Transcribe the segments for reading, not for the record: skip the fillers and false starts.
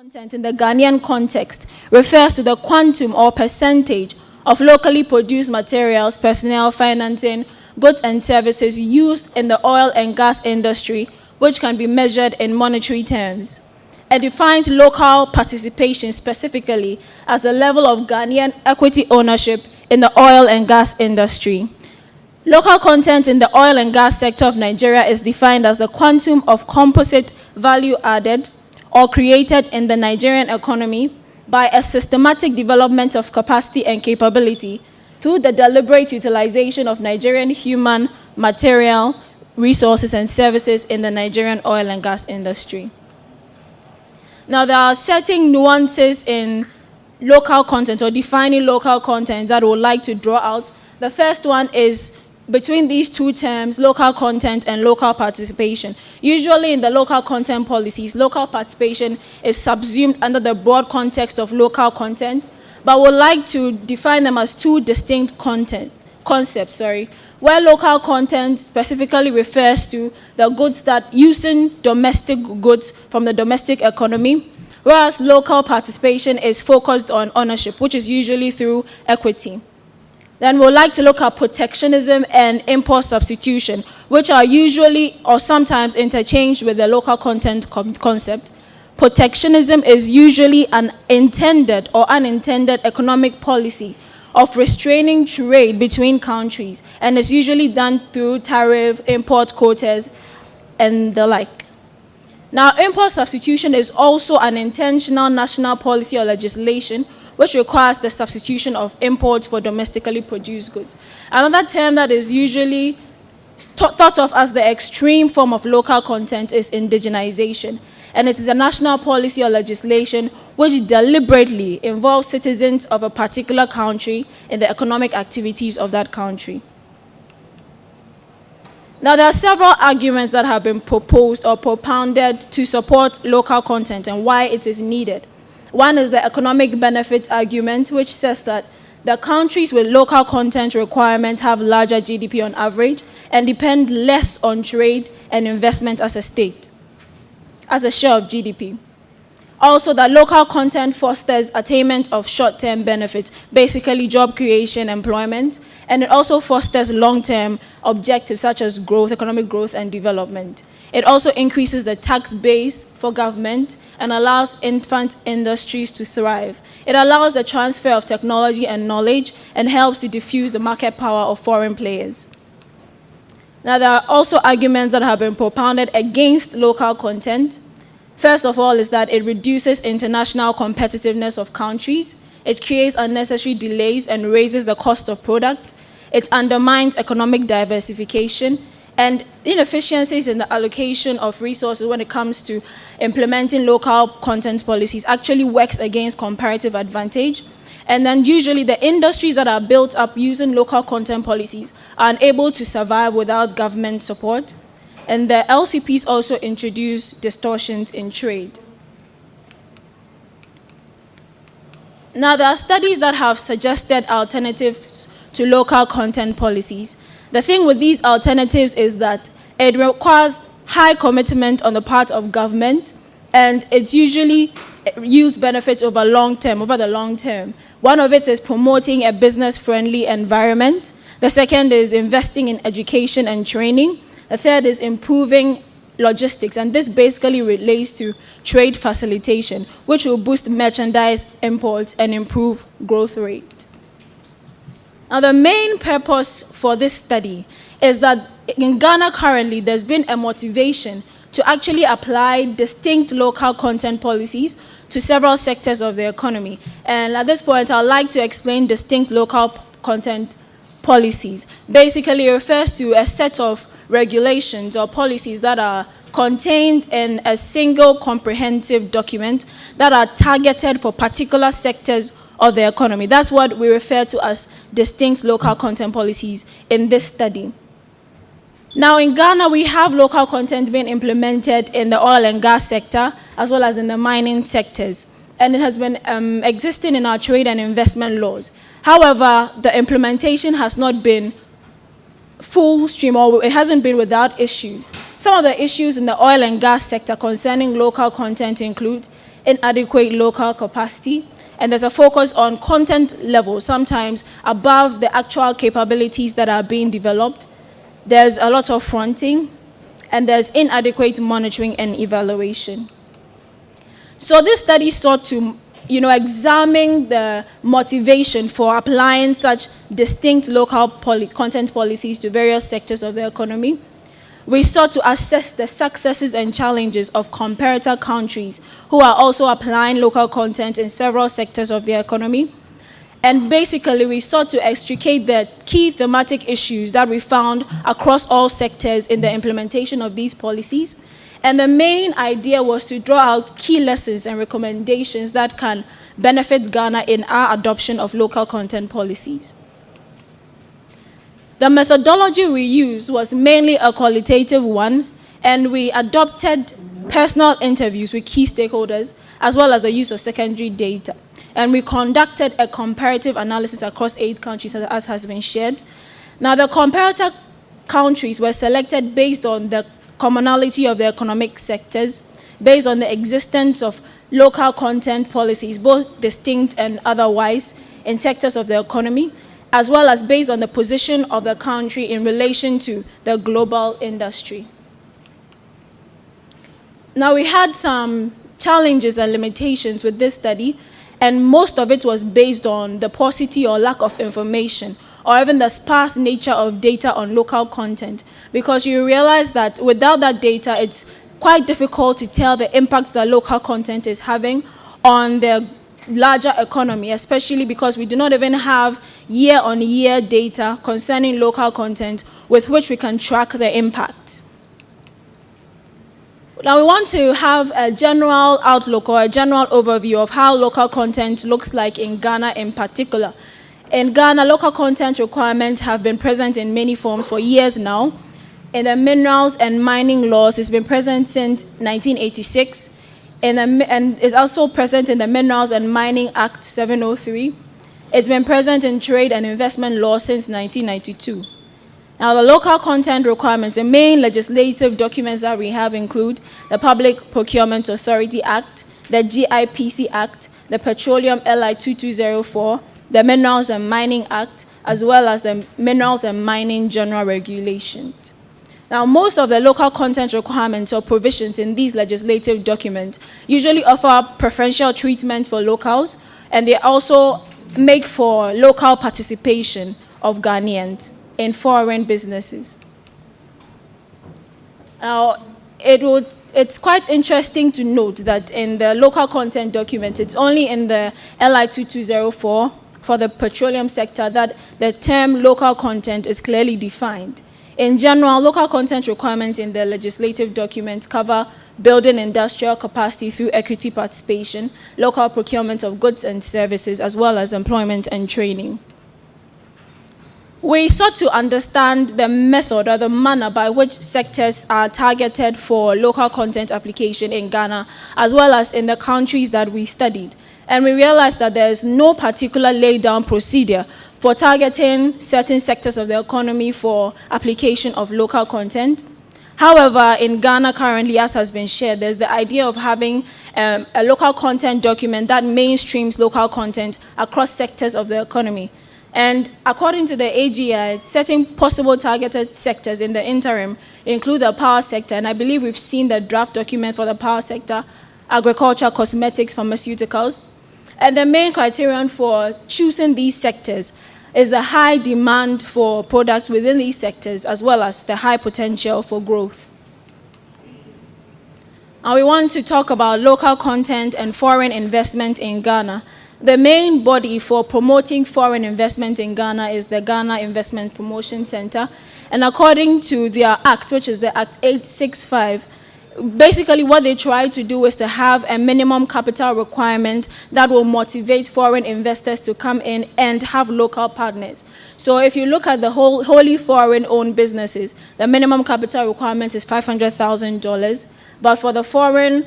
content in the Ghanaian context refers to the quantum or percentage of locally produced materials, personnel, financing, goods and services used in the oil and gas industry, which can be measured in monetary terms. It defines local participation specifically as the level of Ghanaian equity ownership in the oil and gas industry. Local content in the oil and gas sector of Nigeria is defined as the quantum of composite value added or created in the Nigerian economy by a systematic development of capacity and capability through the deliberate utilization of Nigerian human, material, resources and services in the Nigerian oil and gas industry. Now, there are certain nuances in local content or defining local content that I would like to draw out. The first one is between these two terms, local content and local participation. Usually in the local content policies, local participation is subsumed under the broad context of local content, but would like to define them as two distinct concepts, where local content specifically refers to the goods that using domestic goods from the domestic economy, whereas local participation is focused on ownership, which is usually through equity. Then we'd like to look at protectionism and import substitution, which are usually or sometimes interchanged with the local content concept. Protectionism is usually an intended or unintended economic policy of restraining trade between countries, and is usually done through tariff, import quotas, and the like. Now, import substitution is also an intentional national policy or legislation which requires the substitution of imports for domestically produced goods. Another term that is usually thought of as the extreme form of local content is indigenization. And it is a national policy or legislation which deliberately involves citizens of a particular country in the economic activities of that country. Now, there are several arguments that have been proposed or propounded to support local content and why it is needed. One is the economic benefit argument, which says that the countries with local content requirements have larger GDP on average and depend less on trade and investment as a state, as a share of GDP. Also, that local content fosters attainment of short-term benefits, basically job creation, employment, and it also fosters long-term objectives such as growth, economic growth, and development. It also increases the tax base for government and allows infant industries to thrive. It allows the transfer of technology and knowledge and helps to diffuse the market power of foreign players. Now, there are also arguments that have been propounded against local content. First of all is that it reduces international competitiveness of countries. It creates unnecessary delays and raises the cost of product. It undermines economic diversification, and inefficiencies in the allocation of resources when it comes to implementing local content policies actually works against comparative advantage. And then usually the industries that are built up using local content policies are unable to survive without government support. And the LCPs also introduce distortions in trade. Now, there are studies that have suggested alternatives to local content policies. The thing with these alternatives is that it requires high commitment on the part of government, and it's usually use benefits over the long term. One of it is promoting a business-friendly environment. The second is investing in education and training. The third is improving logistics, and this basically relates to trade facilitation, which will boost merchandise imports and improve growth rate. Now, the main purpose for this study is that in Ghana currently, there's been a motivation to actually apply distinct local content policies to several sectors of the economy. And at this point, I'd like to explain distinct local content policies. Basically, it refers to a set of regulations or policies that are contained in a single comprehensive document that are targeted for particular sectors of the economy. That's what we refer to as distinct local content policies in this study. Now, in Ghana, we have local content being implemented in the oil and gas sector, as well as in the mining sectors. And it has been existing in our trade and investment laws. However, the implementation has not been full stream, or it hasn't been without issues. Some of the issues in the oil and gas sector concerning local content include inadequate local capacity, and there's a focus on content level, sometimes above the actual capabilities that are being developed. There's a lot of fronting, and there's inadequate monitoring and evaluation. So this study sought to examine the motivation for applying such distinct local content policies to various sectors of the economy. We sought to assess the successes and challenges of comparator countries who are also applying local content in several sectors of the economy. And basically, we sought to extricate the key thematic issues that we found across all sectors in the implementation of these policies. And the main idea was to draw out key lessons and recommendations that can benefit Ghana in our adoption of local content policies. The methodology we used was mainly a qualitative one, and we adopted personal interviews with key stakeholders, as well as the use of secondary data. And we conducted a comparative analysis across 8 countries, as has been shared. Now, the comparator countries were selected based on the commonality of the economic sectors, based on the existence of local content policies, both distinct and otherwise, in sectors of the economy, as well as based on the position of the country in relation to the global industry. Now, we had some challenges and limitations with this study, and most of it was based on the paucity or lack of information, or even the sparse nature of data on local content, because you realize that without that data, it's quite difficult to tell the impacts that local content is having on the larger economy, especially because we do not even have year-on-year data concerning local content with which we can track the impact. Now, we want to have a general outlook or a general overview of how local content looks like in Ghana in particular. In Ghana, local content requirements have been present in many forms for years now. In the minerals and mining laws, it's been present since 1986. And is also present in the Minerals and Mining Act 703. It's been present in Trade and Investment Law since 1992. Now, the local content requirements, the main legislative documents that we have include the Public Procurement Authority Act, the GIPC Act, the Petroleum LI 2204, the Minerals and Mining Act, as well as the Minerals and Mining General Regulations. Now, most of the local content requirements or provisions in these legislative documents usually offer preferential treatment for locals, and they also make for local participation of Ghanaians in foreign businesses. Now, it's quite interesting to note that in the local content document, it's only in the LI 2204 for the petroleum sector that the term local content is clearly defined. In general, local content requirements in the legislative documents cover building industrial capacity through equity participation, local procurement of goods and services, as well as employment and training. We sought to understand the method or the manner by which sectors are targeted for local content application in Ghana, as well as in the countries that we studied. And we realized that there is no particular laid-down procedure for targeting certain sectors of the economy for application of local content. However, in Ghana currently, as has been shared, there's the idea of having a local content document that mainstreams local content across sectors of the economy. And according to the AGI, certain possible targeted sectors in the interim include the power sector, and I believe we've seen the draft document for the power sector, agriculture, cosmetics, pharmaceuticals. And the main criterion for choosing these sectors is the high demand for products within these sectors, as well as the high potential for growth. Now, we want to talk about local content and foreign investment in Ghana. The main body for promoting foreign investment in Ghana is the Ghana Investment Promotion Center. And according to their act, which is the Act 865, basically what they try to do is to have a minimum capital requirement that will motivate foreign investors to come in and have local partners. So if you look at the wholly foreign-owned businesses, the minimum capital requirement is $500,000. But for the foreign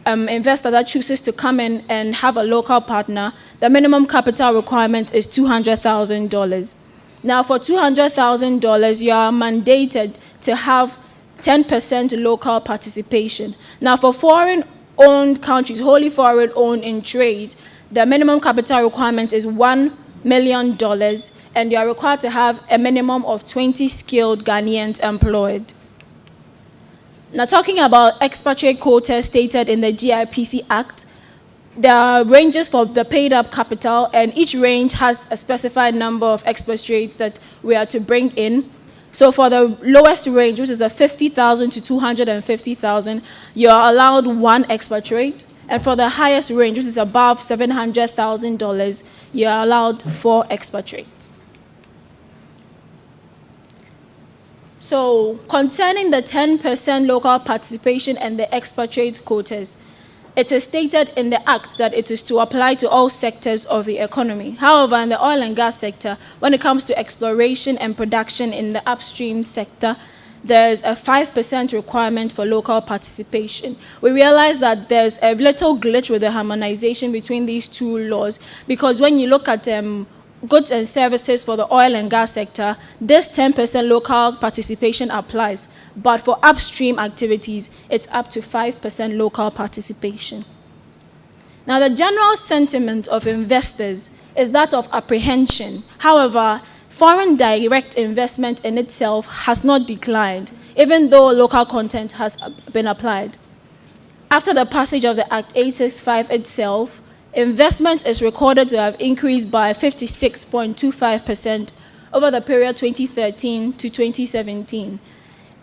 investor that chooses to come in and have a local partner, the minimum capital requirement is $200,000. Now, for $200,000, you are mandated to have 10% local participation. Now, for foreign foreign-owned countries, wholly foreign-owned in trade, the minimum capital requirement is $1 million, and you are required to have a minimum of 20 skilled Ghanaians employed. Now, talking about expatriate quota stated in the GIPC Act, there are ranges for the paid-up capital, and each range has a specified number of expatriates that we are to bring in. So for the lowest range, which is the 50,000 to 250,000, you are allowed 1 expatriate. And for the highest range, which is above $700,000, you are allowed 4 expatriates. So concerning the 10% local participation and the expatriate quotas, it is stated in the Act that it is to apply to all sectors of the economy. However, in the oil and gas sector, when it comes to exploration and production in the upstream sector, there's a 5% requirement for local participation. We realize that there's a little glitch with the harmonization between these two laws, because when you look at goods and services for the oil and gas sector, this 10% local participation applies. But for upstream activities, it's up to 5% local participation. Now, the general sentiment of investors is that of apprehension. However, foreign direct investment in itself has not declined, even though local content has been applied. After the passage of the Act 865 itself, investment is recorded to have increased by 56.25% over the period 2013 to 2017.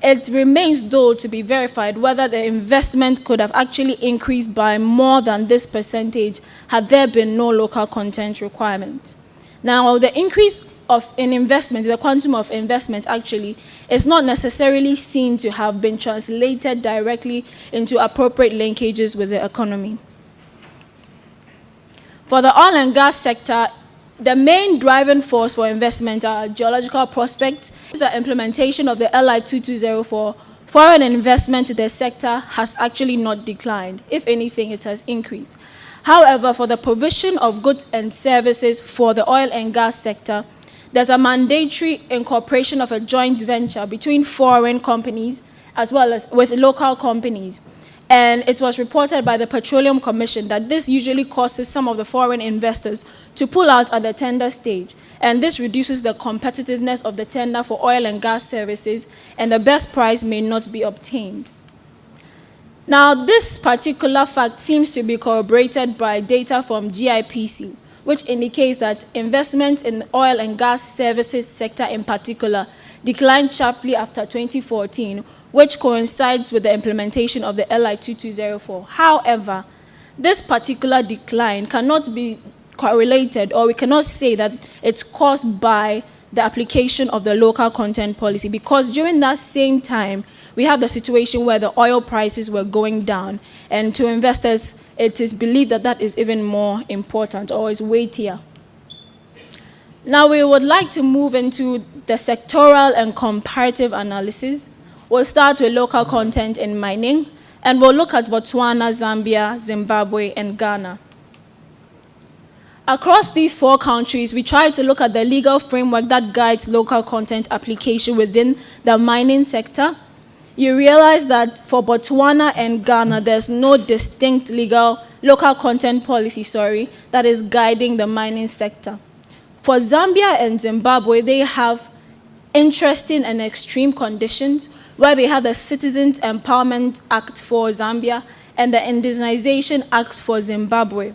It remains, though, to be verified whether the investment could have actually increased by more than this percentage had there been no local content requirement. Now, the increase in investment, the quantum of investment actually, is not necessarily seen to have been translated directly into appropriate linkages with the economy. For the oil and gas sector, the main driving force for investment are geological prospects. The implementation of the LI 2204, foreign investment to the sector has actually not declined. If anything, it has increased. However, for the provision of goods and services for the oil and gas sector, there's a mandatory incorporation of a joint venture between foreign companies as well as with local companies. And it was reported by the Petroleum Commission that this usually causes some of the foreign investors to pull out at the tender stage. And this reduces the competitiveness of the tender for oil and gas services, and the best price may not be obtained. Now, this particular fact seems to be corroborated by data from GIPC, which indicates that investment in the oil and gas services sector in particular declined sharply after 2014, which coincides with the implementation of the LI 2204. However, this particular decline cannot be correlated, or we cannot say that it's caused by the application of the local content policy, because during that same time, we have the situation where the oil prices were going down, and to investors, it is believed that that is even more important, or is weightier. Now, we would like to move into the sectoral and comparative analysis. We'll start with local content in mining, and we'll look at Botswana, Zambia, Zimbabwe, and Ghana. Across these 4 countries, we try to look at the legal framework that guides local content application within the mining sector. You realize that for Botswana and Ghana, there's no distinct local content policy, that is guiding the mining sector. For Zambia and Zimbabwe, they have interesting and extreme conditions where they have the Citizens Empowerment Act for Zambia and the Indigenization Act for Zimbabwe.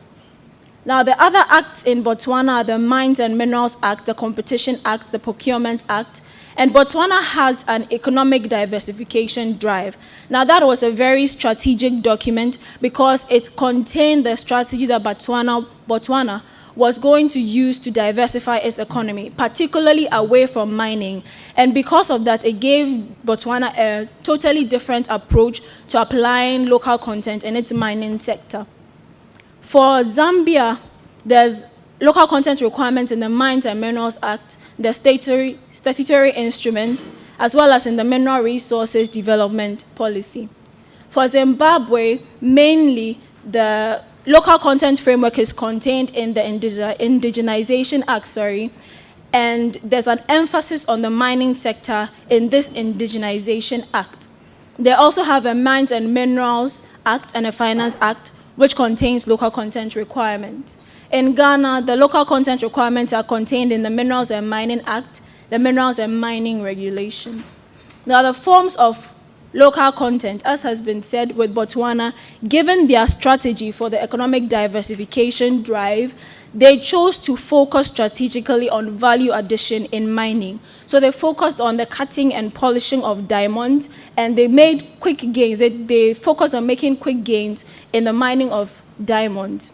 Now, the other acts in Botswana are the Mines and Minerals Act, the Competition Act, the Procurement Act, and Botswana has an economic diversification drive. Now, that was a very strategic document because it contained the strategy that Botswana was going to use to diversify its economy, particularly away from mining. And because of that, it gave Botswana a totally different approach to applying local content in its mining sector. For Zambia, there's local content requirements in the Mines and Minerals Act, the statutory instrument, as well as in the Mineral Resources Development Policy. For Zimbabwe, mainly the local content framework is contained in the Indigenization Act, and there's an emphasis on the mining sector in this Indigenization Act. They also have a Mines and Minerals Act and a Finance Act, which contains local content requirements. In Ghana, the local content requirements are contained in the Minerals and Mining Act, the Minerals and Mining Regulations. Now, the forms of local content, as has been said with Botswana, given their strategy for the economic diversification drive, they chose to focus strategically on value addition in mining. So they focused on the cutting and polishing of diamonds, and they made quick gains. They focused on making quick gains in the mining of diamonds.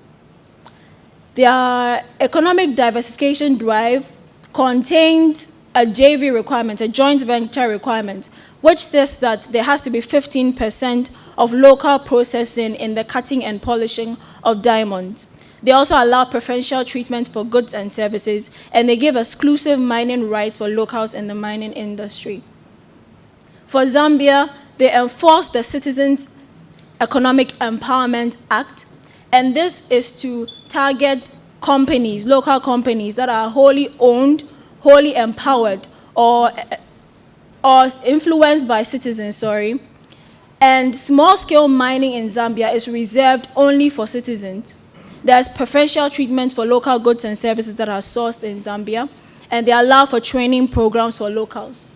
Their economic diversification drive contained a JV requirement, a joint venture requirement, which says that there has to be 15% of local processing in the cutting and polishing of diamonds. They also allow preferential treatment for goods and services, and they give exclusive mining rights for locals in the mining industry. For Zambia, they enforce the Citizens Economic Empowerment Act, and this is to target companies, local companies that are wholly owned, wholly empowered, or influenced by citizens, And small-scale mining in Zambia is reserved only for citizens. There's preferential treatment for local goods and services that are sourced in Zambia, and they allow for training programs for locals.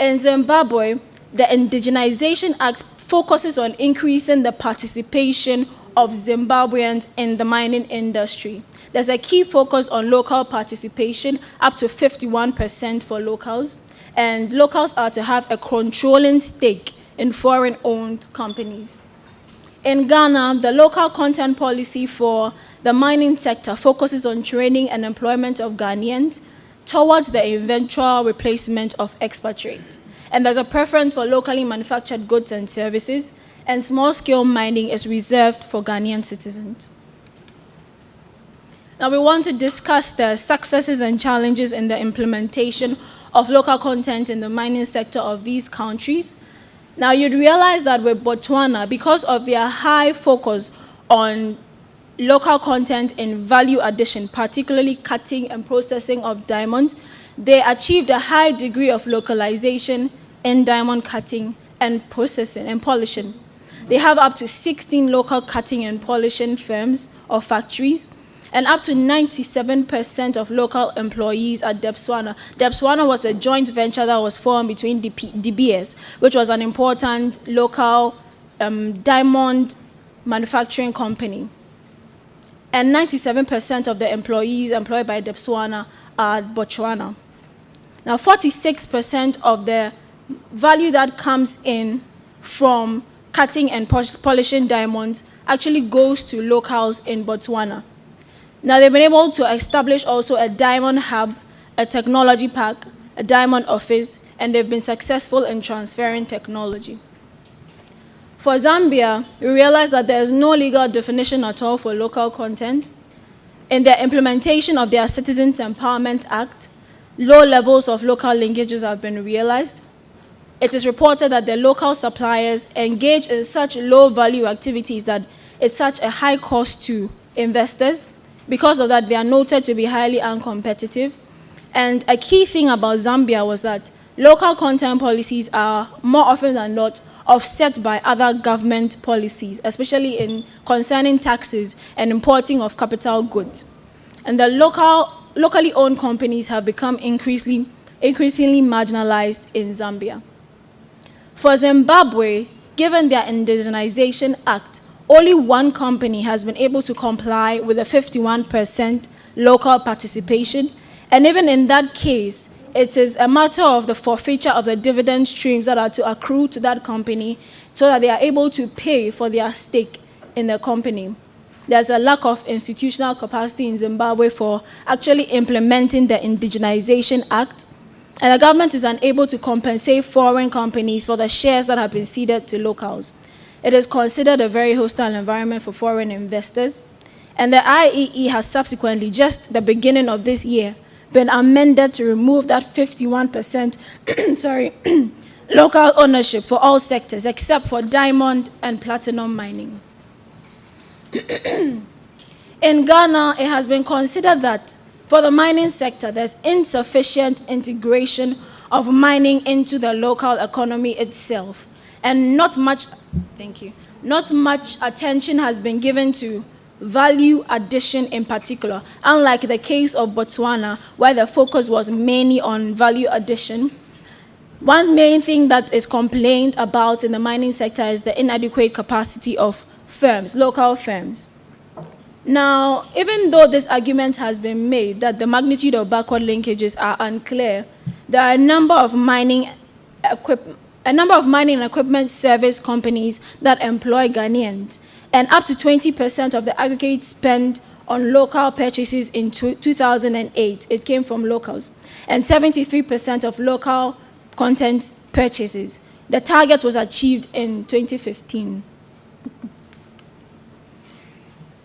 In Zimbabwe, the Indigenization Act focuses on increasing the participation of Zimbabweans in the mining industry. There's a key focus on local participation, up to 51% for locals, and locals are to have a controlling stake in foreign-owned companies. In Ghana, the local content policy for the mining sector focuses on training and employment of Ghanaians towards the eventual replacement of expatriates. And there's a preference for locally manufactured goods and services, and small-scale mining is reserved for Ghanaian citizens. Now we want to discuss the successes and challenges in the implementation of local content in the mining sector of these countries. Now you'd realize that with Botswana, because of their high focus on local content in value addition, particularly cutting and processing of diamonds, they achieved a high degree of localization in diamond cutting and processing and polishing. They have up to 16 local cutting and polishing firms or factories, and up to 97% of local employees at Debswana. Debswana was a joint venture that was formed between De Beers, which was an important local diamond manufacturing company. And 97% of the employees employed by Debswana are Botswana. Now, 46% of the value that comes in from cutting and polishing diamonds actually goes to locals in Botswana. Now, they've been able to establish also a diamond hub, a technology park, a diamond office, and they've been successful in transferring technology. For Zambia, we realize that there is no legal definition at all for local content. In the implementation of their Citizens Empowerment Act, low levels of local linkages have been realized. It is reported that the local suppliers engage in such low-value activities that it's such a high cost to investors. Because of that, they are noted to be highly uncompetitive. And a key thing about Zambia was that local content policies are more often than not offset by other government policies, especially in concerning taxes and importing of capital goods. And the locally owned companies have become increasingly marginalized in Zambia. For Zimbabwe, given their Indigenization Act, only one company has been able to comply with a 51% local participation, and even in that case, it is a matter of the forfeiture of the dividend streams that are to accrue to that company so that they are able to pay for their stake in the company. There's a lack of institutional capacity in Zimbabwe for actually implementing the Indigenization Act, and the government is unable to compensate foreign companies for the shares that have been ceded to locals. It is considered a very hostile environment for foreign investors, and the IEE has subsequently, just the beginning of this year, been amended to remove that 51% local ownership for all sectors except for diamond and platinum mining. In Ghana, it has been considered that for the mining sector, there's insufficient integration of mining into the local economy itself, and not much not much attention has been given to value addition in particular, unlike the case of Botswana, where the focus was mainly on value addition. One main thing that is complained about in the mining sector is the inadequate capacity of firms, local firms. Now, even though this argument has been made that the magnitude of backward linkages are unclear, there are a number of mining and equipment service companies that employ Ghanaians, and up to 20% of the aggregate spend on local purchases in 2008, it came from locals, and 73% of local content purchases. The target was achieved in 2015.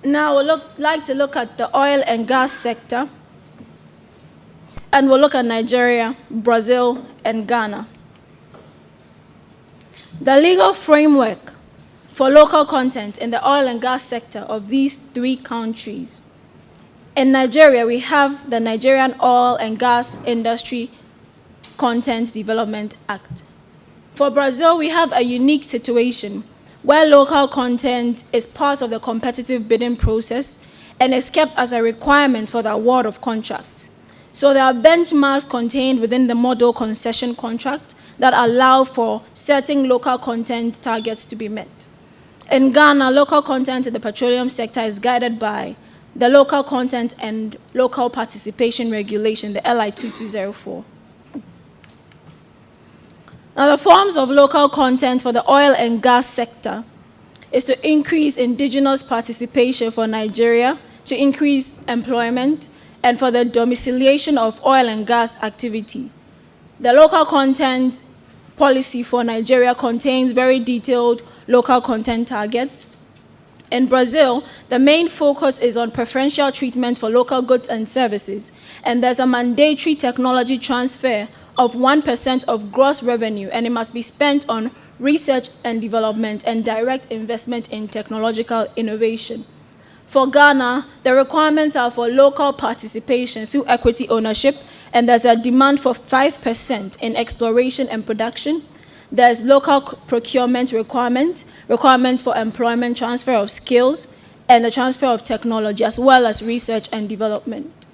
Now we'll like to look at the oil and gas sector, and we'll look at Nigeria, Brazil, and Ghana. The legal framework for local content in the oil and gas sector of these three countries. In Nigeria, we have the Nigerian Oil and Gas Industry Content Development Act. For Brazil, we have a unique situation where local content is part of the competitive bidding process and is kept as a requirement for the award of contracts. So there are benchmarks contained within the model concession contract that allow for certain local content targets to be met. In Ghana, local content in the petroleum sector is guided by the Local Content and Local Participation Regulation, the LI 2204. Now, the forms of local content for the oil and gas sector is to increase indigenous participation for Nigeria, to increase employment, and for the domiciliation of oil and gas activity. The local content policy for Nigeria contains very detailed local content targets. In Brazil, the main focus is on preferential treatment for local goods and services, and there's a mandatory technology transfer of 1% of gross revenue, and it must be spent on research and development and direct investment in technological innovation. For Ghana, the requirements are for local participation through equity ownership, and there's a demand for 5% in exploration and production. There's local procurement requirements for employment, transfer of skills, and the transfer of technology, as well as research and development.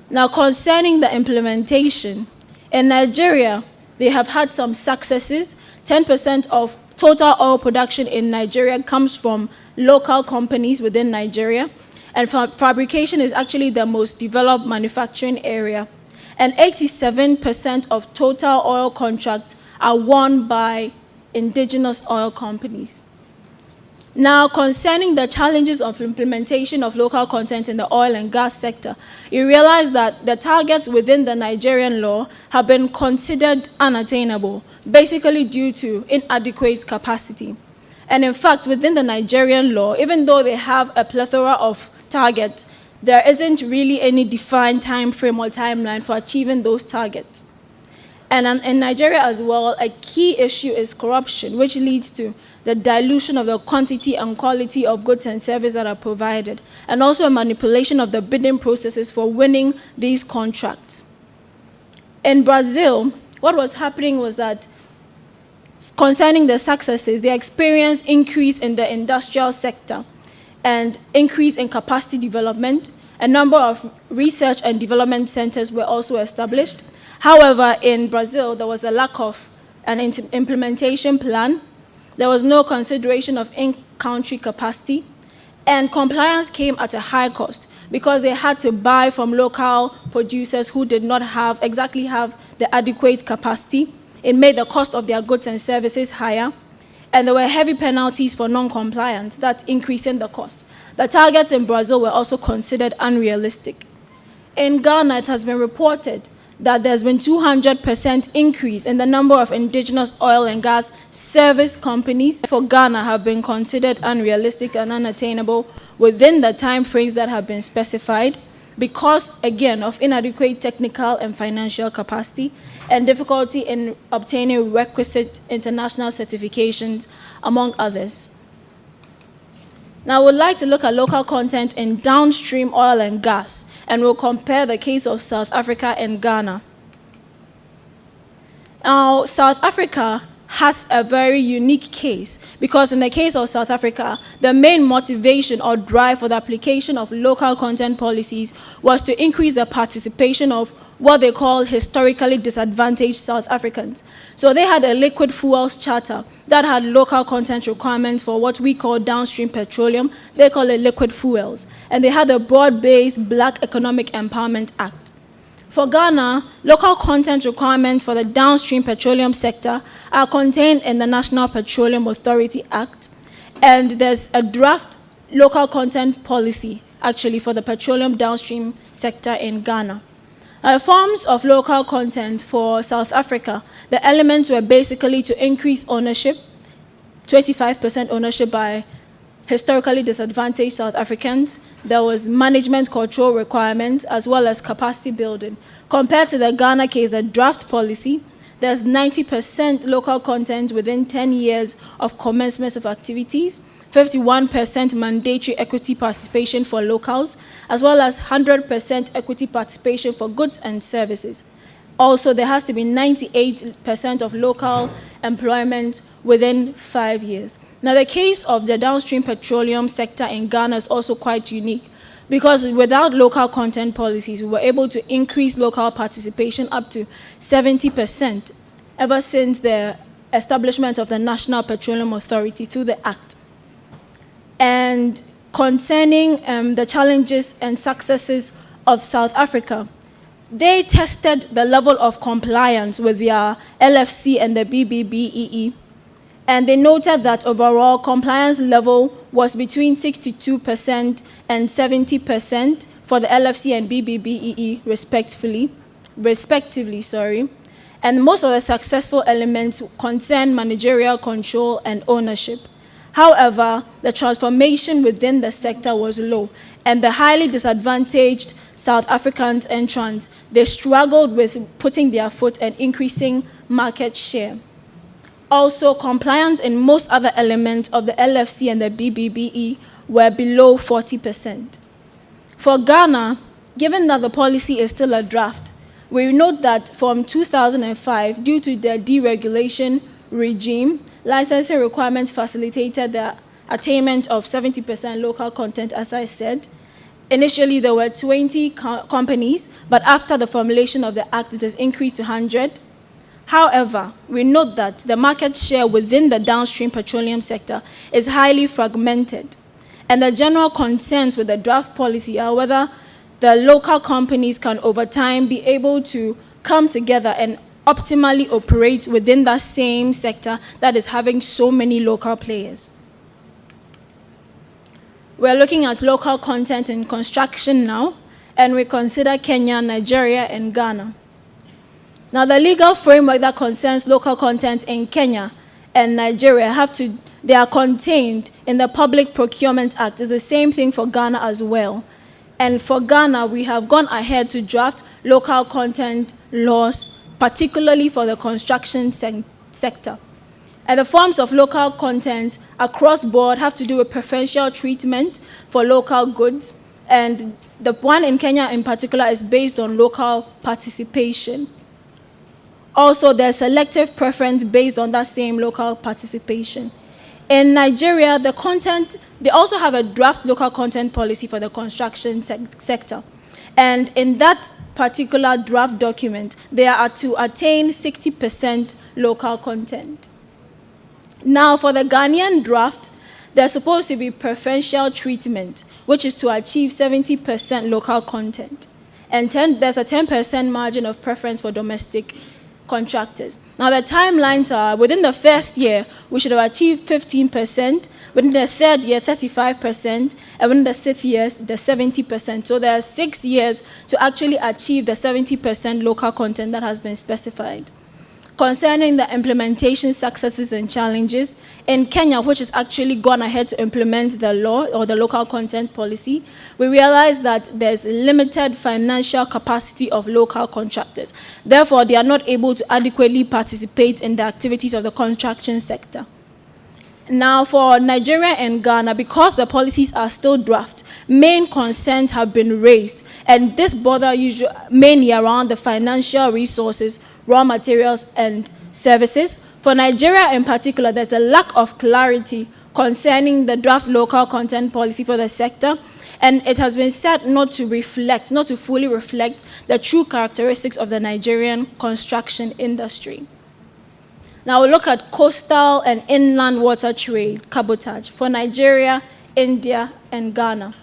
Now, concerning the implementation, in Nigeria, they have had some successes. 10% of total oil production in Nigeria comes from local companies within Nigeria, and fabrication is actually the most developed manufacturing area. And 87% of total oil contracts are won by indigenous oil companies. Now, concerning the challenges of implementation of local content in the oil and gas sector, you realize that the targets within the Nigerian law have been considered unattainable, basically due to inadequate capacity. And in fact, within the Nigerian law, even though they have a plethora of targets, there isn't really any defined time frame or timeline for achieving those targets. And in Nigeria as well, a key issue is corruption, which leads to the dilution of the quantity and quality of goods and services that are provided, and also a manipulation of the bidding processes for winning these contracts. In Brazil, what was happening was that concerning the successes, they experienced increase in the industrial sector and increase in capacity development. A number of research and development centers were also established. However, in Brazil, there was a lack of an implementation plan. There was no consideration of in-country capacity, and compliance came at a high cost because they had to buy from local producers who did not exactly have the adequate capacity. It made the cost of their goods and services higher, and there were heavy penalties for non-compliance, that's increasing the cost. The targets in Brazil were also considered unrealistic. In Ghana, it has been reported that there's been 200% increase in the number of indigenous oil and gas service companies for Ghana have been considered unrealistic and unattainable within the time frames that have been specified because, again, of inadequate technical and financial capacity and difficulty in obtaining requisite international certifications, among others. Now, I would like to look at local content in downstream oil and gas, and we'll compare the case of South Africa and Ghana. Now, South Africa has a very unique case, because in the case of South Africa, the main motivation or drive for the application of local content policies was to increase the participation of what they call historically disadvantaged South Africans. So they had a liquid fuels charter that had local content requirements for what we call downstream petroleum. They call it liquid fuels. And they had a broad-based Black Economic Empowerment Act. For Ghana, local content requirements for the downstream petroleum sector are contained in the National Petroleum Authority Act, and there's a draft local content policy, actually, for the petroleum downstream sector in Ghana. Forms of local content for South Africa, the elements were basically to increase ownership, 25% ownership by historically disadvantaged South Africans. There was management control requirements as well as capacity building. Compared to the Ghana case, the draft policy, there's 90% local content within 10 years of commencement of activities, 51% mandatory equity participation for locals, as well as 100% equity participation for goods and services. Also, there has to be 98% of local employment within 5 years. Now, the case of the downstream petroleum sector in Ghana is also quite unique, because without local content policies, we were able to increase local participation up to 70% ever since the establishment of the National Petroleum Authority through the Act. And concerning the challenges and successes of South Africa, they tested the level of compliance with their LFC and the BBBEE, and they noted that overall compliance level was between 62% and 70% for the LFC and BBBEE respectively, and most of the successful elements concern managerial control and ownership. However, the transformation within the sector was low, and the highly disadvantaged South African entrants, they struggled with putting their foot and increasing market share. Also, compliance in most other elements of the LFC and the BBBE were below 40%. For Ghana, given that the policy is still a draft, we note that from 2005, due to the deregulation regime, licensing requirements facilitated the attainment of 70% local content, as I said. Initially, there were 20 companies, but after the formulation of the Act, it has increased to 100. However, we note that the market share within the downstream petroleum sector is highly fragmented, and the general concerns with the draft policy are whether the local companies can over time be able to come together and optimally operate within that same sector that is having so many local players. We're looking at local content in construction now, and we consider Kenya, Nigeria, and Ghana. Now, the legal framework that concerns local content in Kenya and Nigeria they are contained in the Public Procurement Act. It's the same thing for Ghana as well. And for Ghana, we have gone ahead to draft local content laws, particularly for the construction sector. And the forms of local content across board have to do with preferential treatment for local goods. And the one in Kenya in particular is based on local participation. Also, there's selective preference based on that same local participation. In Nigeria, they also have a draft local content policy for the construction sector. And in that particular draft document, they are to attain 60% local content. Now, for the Ghanaian draft, there's supposed to be preferential treatment, which is to achieve 70% local content. And there's a 10% margin of preference for domestic contractors. Now, the timelines are, within the first year, we should have achieved 15%, within the third year, 35%, and within the sixth year, the 70%. So there are 6 years to actually achieve the 70% local content that has been specified. Concerning the implementation successes and challenges, in Kenya, which has actually gone ahead to implement the law or the local content policy, we realize that there's limited financial capacity of local contractors. Therefore, they are not able to adequately participate in the activities of the construction sector. Now, for Nigeria and Ghana, because the policies are still draft, main concerns have been raised, and this bother mainly around the financial resources, raw materials, and services, For Nigeria in particular, there's a lack of clarity concerning the draft local content policy for the sector, and it has been said not to fully reflect the true characteristics of the Nigerian construction industry. Now we'll look at coastal and inland water trade, cabotage, for Nigeria, India, and Ghana.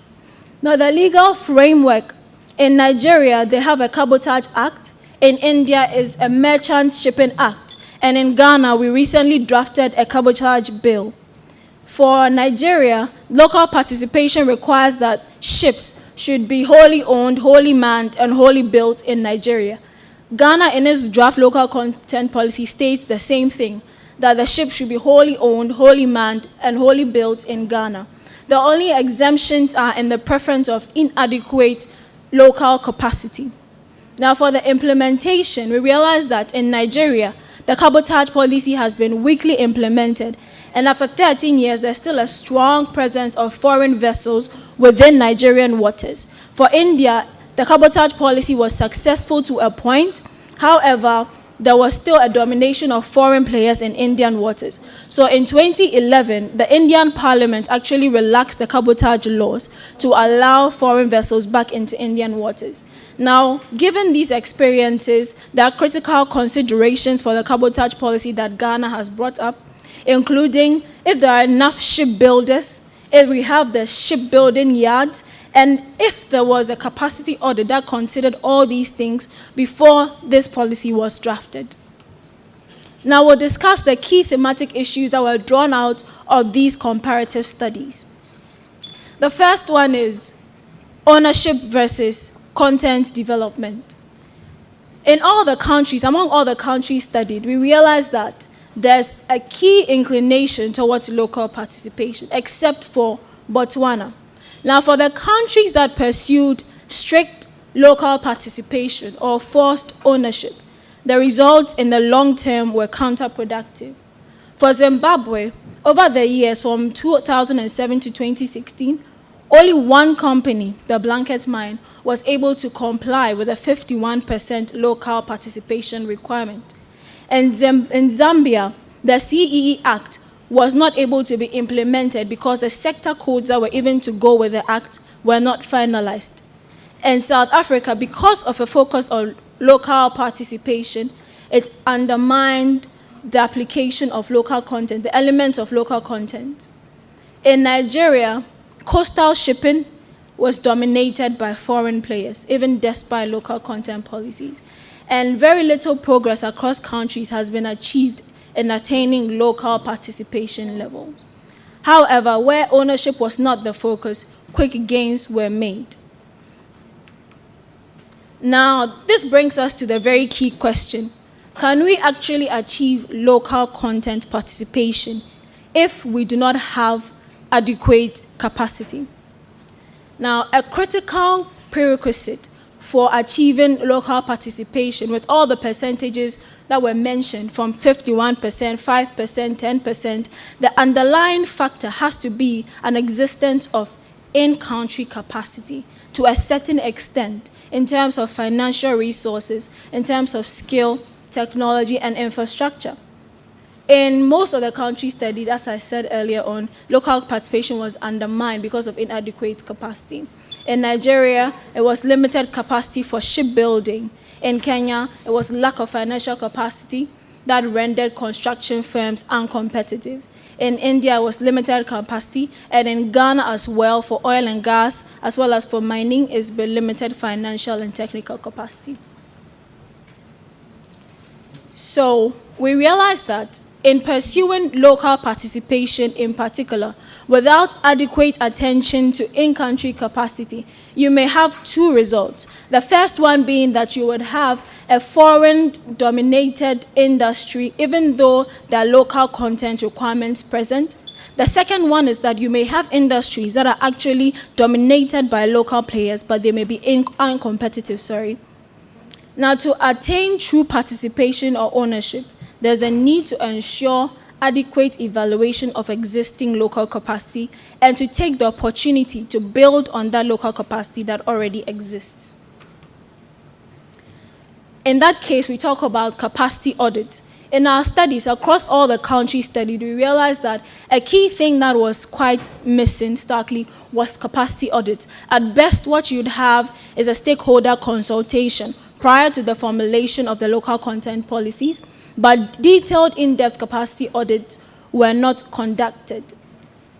Now the legal framework in Nigeria, they have a Cabotage Act. In India is a Merchant Shipping Act. And in Ghana, we recently drafted a cabotage bill. For Nigeria, local participation requires that ships should be wholly owned, wholly manned, and wholly built in Nigeria. Ghana, in its draft local content policy, states the same thing, that the ship should be wholly owned, wholly manned, and wholly built in Ghana. The only exemptions are in the preference of inadequate local capacity. Now, for the implementation, we realize that in Nigeria, the cabotage policy has been weakly implemented, and after 13 years, there's still a strong presence of foreign vessels within Nigerian waters. For India, the cabotage policy was successful to a point. However, there was still a domination of foreign players in Indian waters. So in 2011, the Indian Parliament actually relaxed the cabotage laws to allow foreign vessels back into Indian waters. Now, given these experiences, there are critical considerations for the cabotage policy that Ghana has brought up, including if there are enough shipbuilders, if we have the shipbuilding yards, and if there was a capacity audit that considered all these things before this policy was drafted. Now we'll discuss the key thematic issues that were drawn out of these comparative studies. The first one is ownership versus content development. In all the countries, among all the countries studied, we realized that there's a key inclination towards local participation, except for Botswana. Now, for the countries that pursued strict local participation or forced ownership, the results in the long term were counterproductive. For Zimbabwe, over the years from 2007 to 2016, only one company, the Blanket Mine, was able to comply with a 51% local participation requirement. And in Zambia, the CEE Act was not able to be implemented because the sector codes that were even to go with the act were not finalized. In South Africa, because of a focus on local participation, it undermined the application of local content, the elements of local content. In Nigeria, coastal shipping was dominated by foreign players, even despite local content policies. And very little progress across countries has been achieved in attaining local participation levels. However, where ownership was not the focus, quick gains were made. Now, this brings us to the very key question. Can we actually achieve local content participation if we do not have adequate capacity? Now, a critical prerequisite for achieving local participation with all the percentages that were mentioned from 51%, 5%, 10%, the underlying factor has to be an existence of in-country capacity to a certain extent in terms of financial resources, in terms of skill, technology, and infrastructure. In most of the countries studied, as I said earlier on, local participation was undermined because of inadequate capacity. In Nigeria, it was limited capacity for shipbuilding. In Kenya, it was lack of financial capacity that rendered construction firms uncompetitive. In India, it was limited capacity, and in Ghana as well, for oil and gas, as well as for mining, it's been limited financial and technical capacity. So we realized that in pursuing local participation in particular, without adequate attention to in-country capacity, you may have two results. The first one being that you would have a foreign-dominated industry, even though there are local content requirements present. The second one is that you may have industries that are actually dominated by local players, but they may be uncompetitive. Now, to attain true participation or ownership, there's a need to ensure adequate evaluation of existing local capacity and to take the opportunity to build on that local capacity that already exists. In that case, we talk about capacity audit. In our studies across all the countries studied, we realized that a key thing that was quite missing starkly was capacity audit. At best, what you'd have is a stakeholder consultation prior to the formulation of the local content policies, but detailed in-depth capacity audits were not conducted.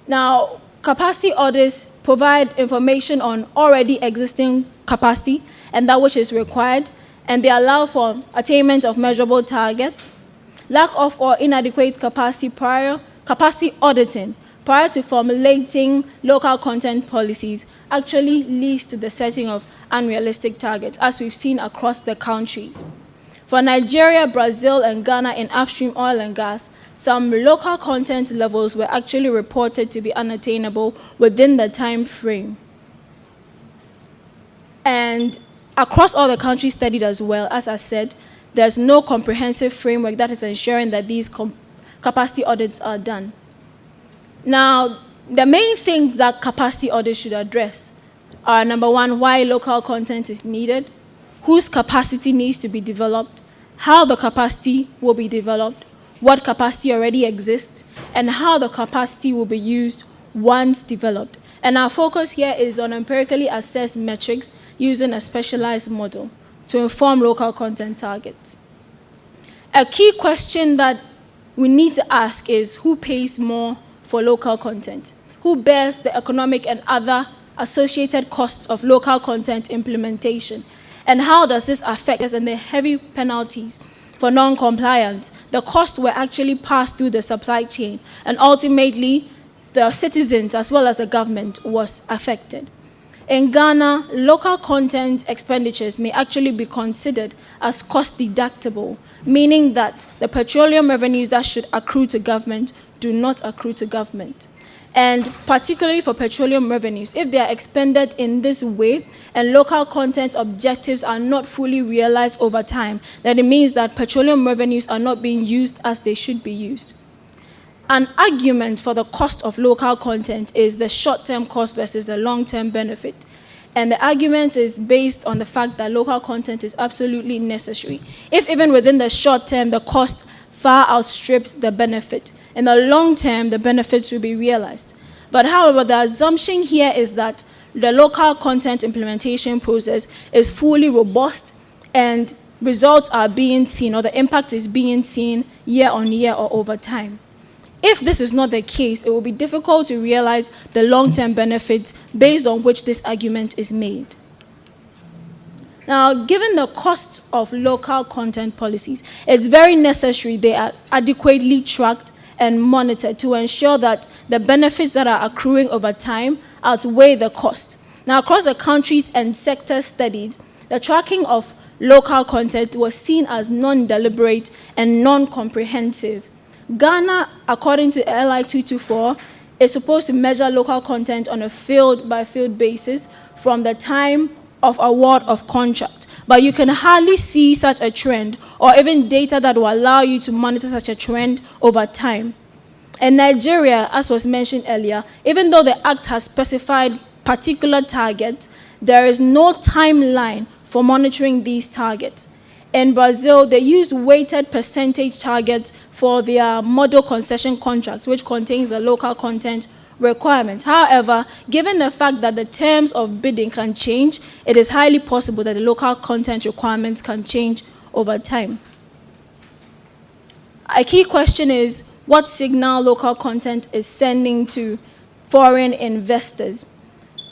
Now, capacity audits provide information on already existing capacity and that which is required, and they allow for attainment of measurable targets. Lack of or inadequate capacity auditing prior to formulating local content policies actually leads to the setting of unrealistic targets, as we've seen across the countries. For Nigeria, Brazil, and Ghana in upstream oil and gas, some local content levels were actually reported to be unattainable within the time frame. And across all the countries studied as well, as I said, there's no comprehensive framework that is ensuring that these capacity audits are done. Now, the main things that capacity audits should address are, number one, why local content is needed, whose capacity needs to be developed, how the capacity will be developed, what capacity already exists, and how the capacity will be used once developed. And our focus here is on empirically assessed metrics using a specialized model to inform local content targets. A key question that we need to ask is who pays more for local content? Who bears the economic and other associated costs of local content implementation? And how does this affect us and the heavy penalties for non-compliance? The costs were actually passed through the supply chain, and ultimately the citizens as well as the government was affected. In Ghana, local content expenditures may actually be considered as cost deductible, meaning that the petroleum revenues that should accrue to government do not accrue to government. And particularly for petroleum revenues, if they are expended in this way and local content objectives are not fully realized over time, then it means that petroleum revenues are not being used as they should be used. An argument for the cost of local content is the short-term cost versus the long-term benefit. And the argument is based on the fact that local content is absolutely necessary. If even within the short term, the cost far outstrips the benefit, in the long term, the benefits will be realized. But however, the assumption here is that the local content implementation process is fully robust and results are being seen, or the impact is being seen year on year or over time. If this is not the case, it will be difficult to realize the long-term benefits based on which this argument is made. Now, given the cost of local content policies, it's very necessary they are adequately tracked and monitored to ensure that the benefits that are accruing over time outweigh the cost. Now, across the countries and sectors studied, the tracking of local content was seen as non-deliberate and non-comprehensive. Ghana, according to LI 224, is supposed to measure local content on a field-by-field basis from the time of award of contract. But you can hardly see such a trend or even data that will allow you to monitor such a trend over time. In Nigeria, as was mentioned earlier, even though the Act has specified particular targets, there is no timeline for monitoring these targets. In Brazil, they use weighted percentage targets for their model concession contracts, which contains the local content requirement. However, given the fact that the terms of bidding can change, it is highly possible that the local content requirements can change over time. A key question is what signal local content is sending to foreign investors.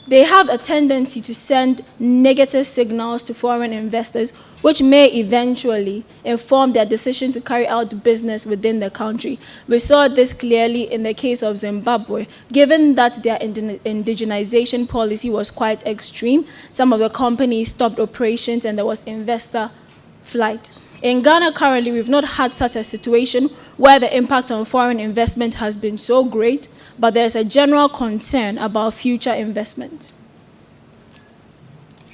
They have a tendency to send negative signals to foreign investors, which may eventually inform their decision to carry out business within the country. We saw this clearly in the case of Zimbabwe. Given that their indigenization policy was quite extreme, some of the companies stopped operations and there was investor flight. In Ghana currently, we've not had such a situation where the impact on foreign investment has been so great, but there's a general concern about future investment.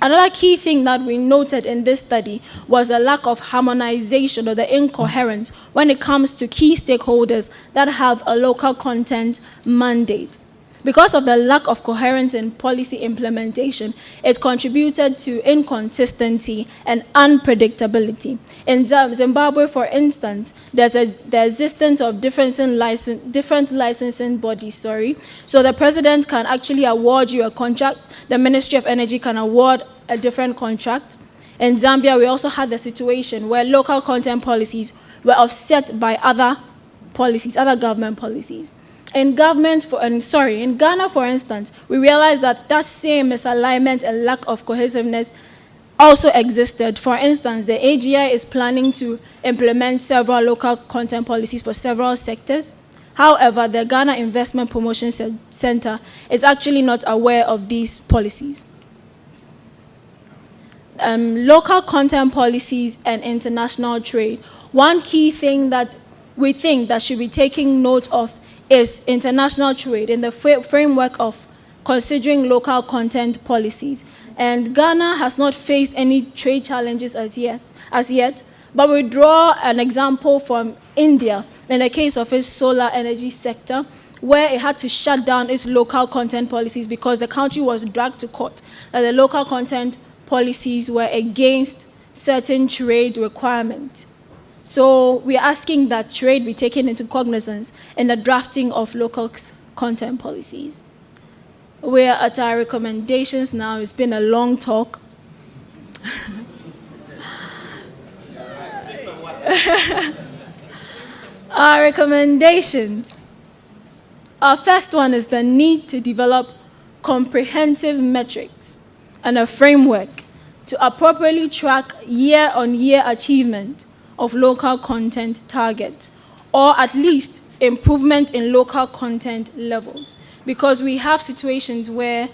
Another key thing that we noted in this study was the lack of harmonization or the incoherence when it comes to key stakeholders that have a local content mandate. Because of the lack of coherence in policy implementation, it contributed to inconsistency and unpredictability. In Zimbabwe, for instance, there's the existence of different licensing bodies, So the president can actually award you a contract, the Ministry of Energy can award a different contract. In Zambia, we also had the situation where local content policies were offset by other policies, other government policies. In Ghana, for instance, we realized that that same misalignment and lack of cohesiveness also existed. For instance, the AGI is planning to implement several local content policies for several sectors. However, the Ghana Investment Promotion Center is actually not aware of these policies. Local content policies and international trade. One key thing that we think that should be taking note of is international trade in the framework of considering local content policies. And Ghana has not faced any trade challenges as yet, but we draw an example from India in the case of its solar energy sector, where it had to shut down its local content policies because the country was dragged to court that the local content policies were against certain trade requirements. So we're asking that trade be taken into cognizance in the drafting of local content policies. We're at our recommendations now. It's been a long talk. Our recommendations. Our first one is the need to develop comprehensive metrics and a framework to appropriately track year-on-year achievement of local content targets, or at least improvement in local content levels. Because we have situations where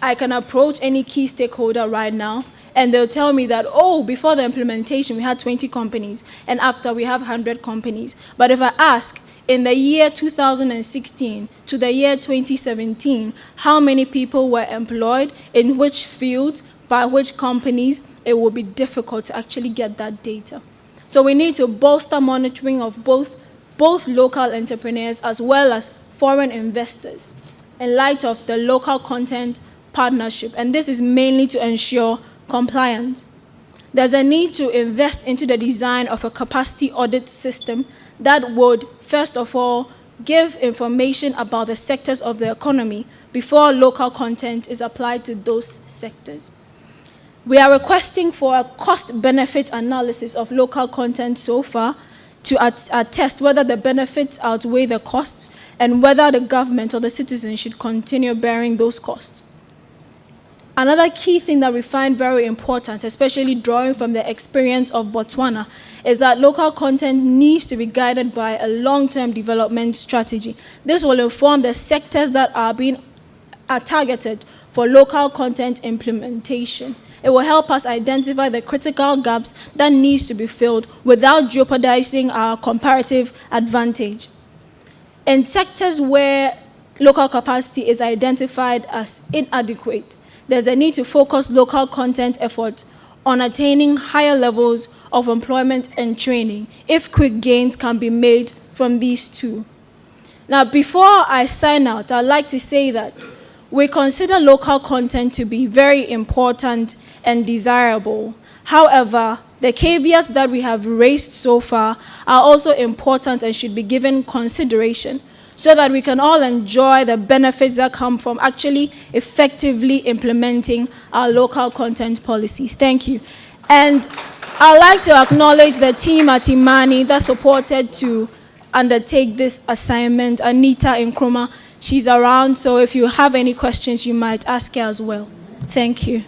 I can approach any key stakeholder right now, and they'll tell me that, oh, before the implementation, we had 20 companies, and after we have 100 companies. But if I ask, in the year 2016 to the year 2017, how many people were employed, in which fields, by which companies, it will be difficult to actually get that data. So we need to bolster monitoring of both local entrepreneurs as well as foreign investors in light of the local content partnership, and this is mainly to ensure compliance. There's a need to invest into the design of a capacity audit system that would, first of all, give information about the sectors of the economy before local content is applied to those sectors. We are requesting for a cost-benefit analysis of local content so far to attest whether the benefits outweigh the costs and whether the government or the citizens should continue bearing those costs. Another key thing that we find very important, especially drawing from the experience of Botswana, is that local content needs to be guided by a long-term development strategy. This will inform the sectors that are targeted for local content implementation. It will help us identify the critical gaps that needs to be filled without jeopardizing our comparative advantage. In sectors where local capacity is identified as inadequate, there's a need to focus local content efforts on attaining higher levels of employment and training if quick gains can be made from these two. Now, before I sign out, I'd like to say that we consider local content to be very important and desirable. However, the caveats that we have raised so far are also important and should be given consideration so that we can all enjoy the benefits that come from actually effectively implementing our local content policies. Thank you. And I'd like to acknowledge the team at IMANI that supported to undertake this assignment. Anita Nkrumah, she's around, so if you have any questions, you might ask her as well. Thank you.